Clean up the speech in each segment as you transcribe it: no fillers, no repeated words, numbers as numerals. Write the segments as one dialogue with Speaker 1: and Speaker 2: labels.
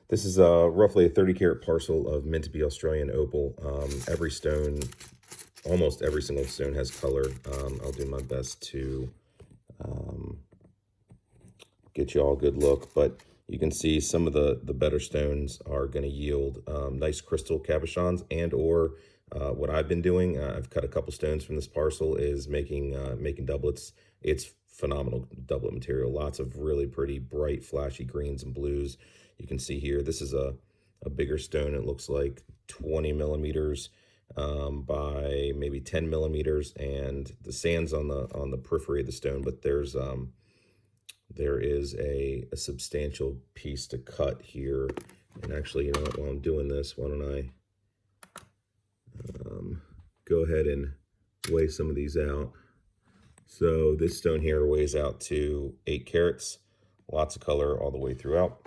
Speaker 1: This is roughly a 30 carat parcel of Mintabie Australian opal. Every stone, almost every single stone has color. I'll do my best to get you all a good look, but you can see some of the better stones are going to yield nice crystal cabochons, and or what I've been doing, I've cut a couple stones from this parcel, is making doublets. It's phenomenal doublet material. Lots of really pretty bright flashy greens and blues. You can see here, this is a bigger stone. It looks like 20 millimeters by maybe 10 millimeters, and the sand's on the periphery of the stone, but there is a substantial piece to cut here. And actually, you know what, while I'm doing this, why don't I go ahead and weigh some of these out. So this stone here weighs out to 8 carats, lots of color all the way throughout.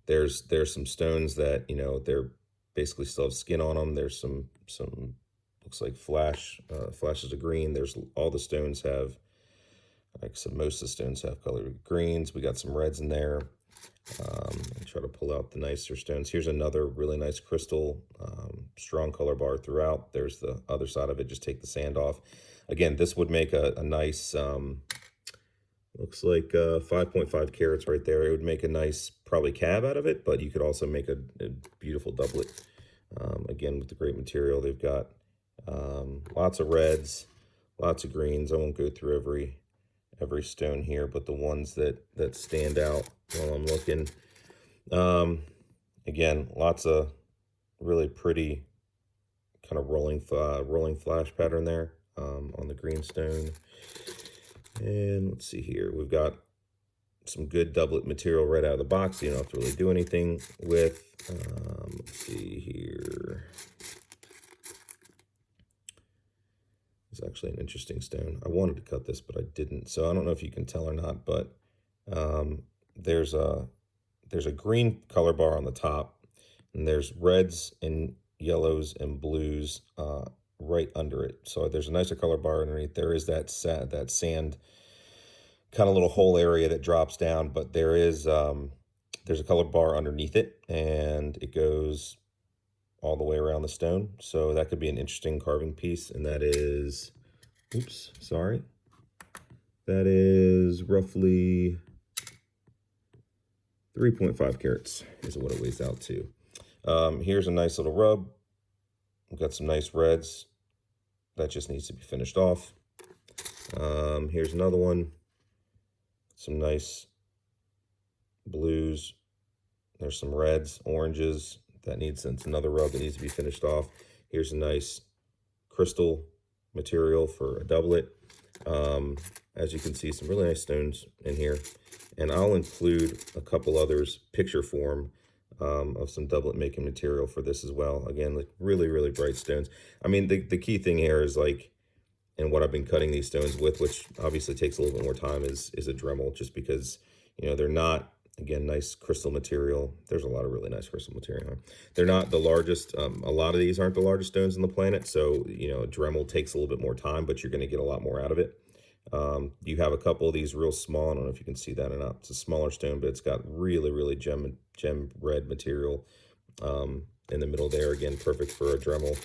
Speaker 1: There's some stones that, you know, they're basically still have skin on them. There's some looks like flashes of green. There's all the stones have, like I said, most of the stones have colored greens. We got some reds in there. I'll try to pull out the nicer stones. Here's another really nice crystal, strong color bar throughout. There's the other side of it. Just take the sand off. Again, this would make a nice, looks like 5.5 carats right there. It would make a nice, probably cab out of it, but you could also make a beautiful doublet. Again, with the great material. They've got lots of reds, lots of greens. I won't go through every stone here, but the ones that stand out while I'm looking. Again, lots of really pretty kind of rolling flash pattern there on the green stone. And let's see here, we've got some good doublet material right out of the box. You don't have to really do anything with. Let's see here. It's actually an interesting stone. I wanted to cut this, but I didn't. So I don't know if you can tell or not, but there's a green color bar on the top, and there's reds and yellows and blues right under it. So there's a nicer color bar underneath. There is that sand kind of little hole area that drops down, but there's a color bar underneath it, and it goes all the way around the stone. So that could be an interesting carving piece. And that is, oops, sorry. That is roughly 3.5 carats is what it weighs out to. Here's a nice little rub. We've got some nice reds. That just needs to be finished off. Here's another one. Some nice blues. There's some reds, oranges. That's another rub that needs to be finished off. Here's a nice crystal material for a doublet. As you can see, some really nice stones in here. And I'll include a couple others, picture form, of some doublet making material for this as well. Again, like really, really bright stones. I mean, the key thing here is like, and what I've been cutting these stones with, which obviously takes a little bit more time, is a Dremel, just because, you know, they're not, again, nice crystal material. There's a lot of really nice crystal material. They're not the largest. A lot of these aren't the largest stones on the planet. So, you know, a Dremel takes a little bit more time, but you're going to get a lot more out of it. You have a couple of these real small. I don't know if you can see that or not. It's a smaller stone, but it's got really, really gem red material in the middle there. Again, perfect for a Dremel.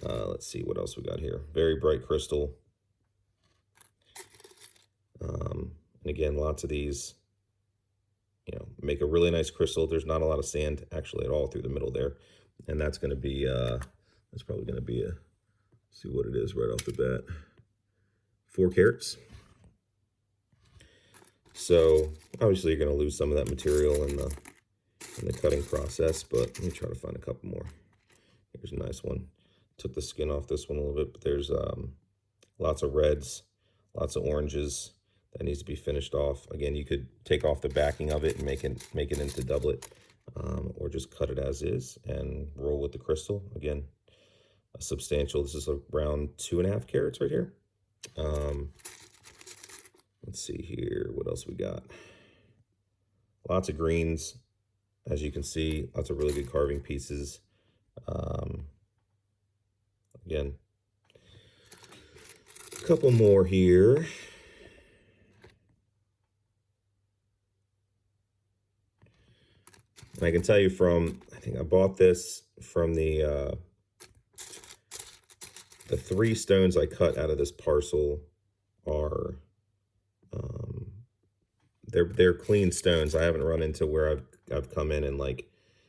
Speaker 1: Let's see what else we got here. Very bright crystal. And again, lots of these, you know, make a really nice crystal. There's not a lot of sand actually at all through the middle there. And that's going to be, that's probably going to be see what it is right off the bat. 4 carats. So obviously you're going to lose some of that material in the cutting process, but let me try to find a couple more. Here's a nice one. Took the skin off this one a little bit, but there's lots of reds, lots of oranges. That needs to be finished off. Again, you could take off the backing of it and make it into doublet, or just cut it as is and roll with the crystal. Again, a substantial. This is around 2.5 carats right here. Let's see here. What else we got? Lots of greens, as you can see. Lots of really good carving pieces. Again, a couple more here. And I can tell you from, I think I bought this from the 3 stones I cut out of this parcel are, they're clean stones. I haven't run into where I've come in and like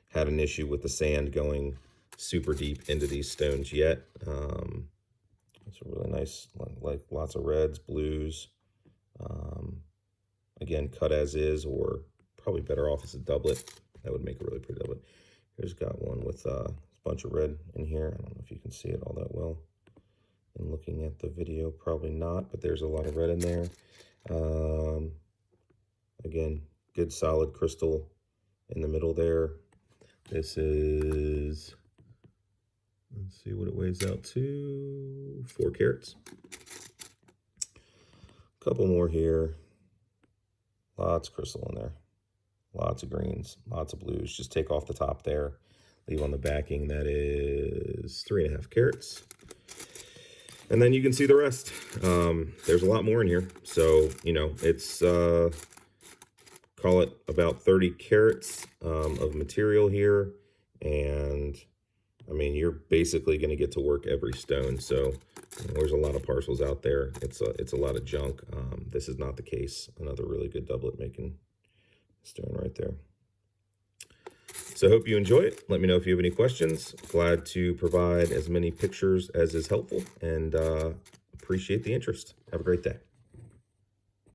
Speaker 1: had an issue with the sand going super deep into these stones yet. It's a really nice, like lots of reds, blues. Again, cut as is, or probably better off as a doublet. That would make a really pretty doublet. Here's got one with a bunch of red in here. I don't know if you can see it all that well. And looking at the video, probably not, but there's a lot of red in there. Again, good solid crystal in the middle there. This is, let's see what it weighs out to, 4 carats. A couple more here. Lots of crystal in there. Lots of greens, lots of blues. Just take off the top there. Leave on the backing. That is 3.5 carats. And then you can see the rest. There's a lot more in here. So, you know, it's, call it about 30 carats of material here. And, I mean, you're basically going to get to work every stone. So, you know, there's a lot of parcels out there. It's a lot of junk. This is not the case. Another really good doublet making stone right there. So I hope you enjoy it. Let me know if you have any questions. Glad to provide as many pictures as is helpful, and appreciate the interest. Have a great day.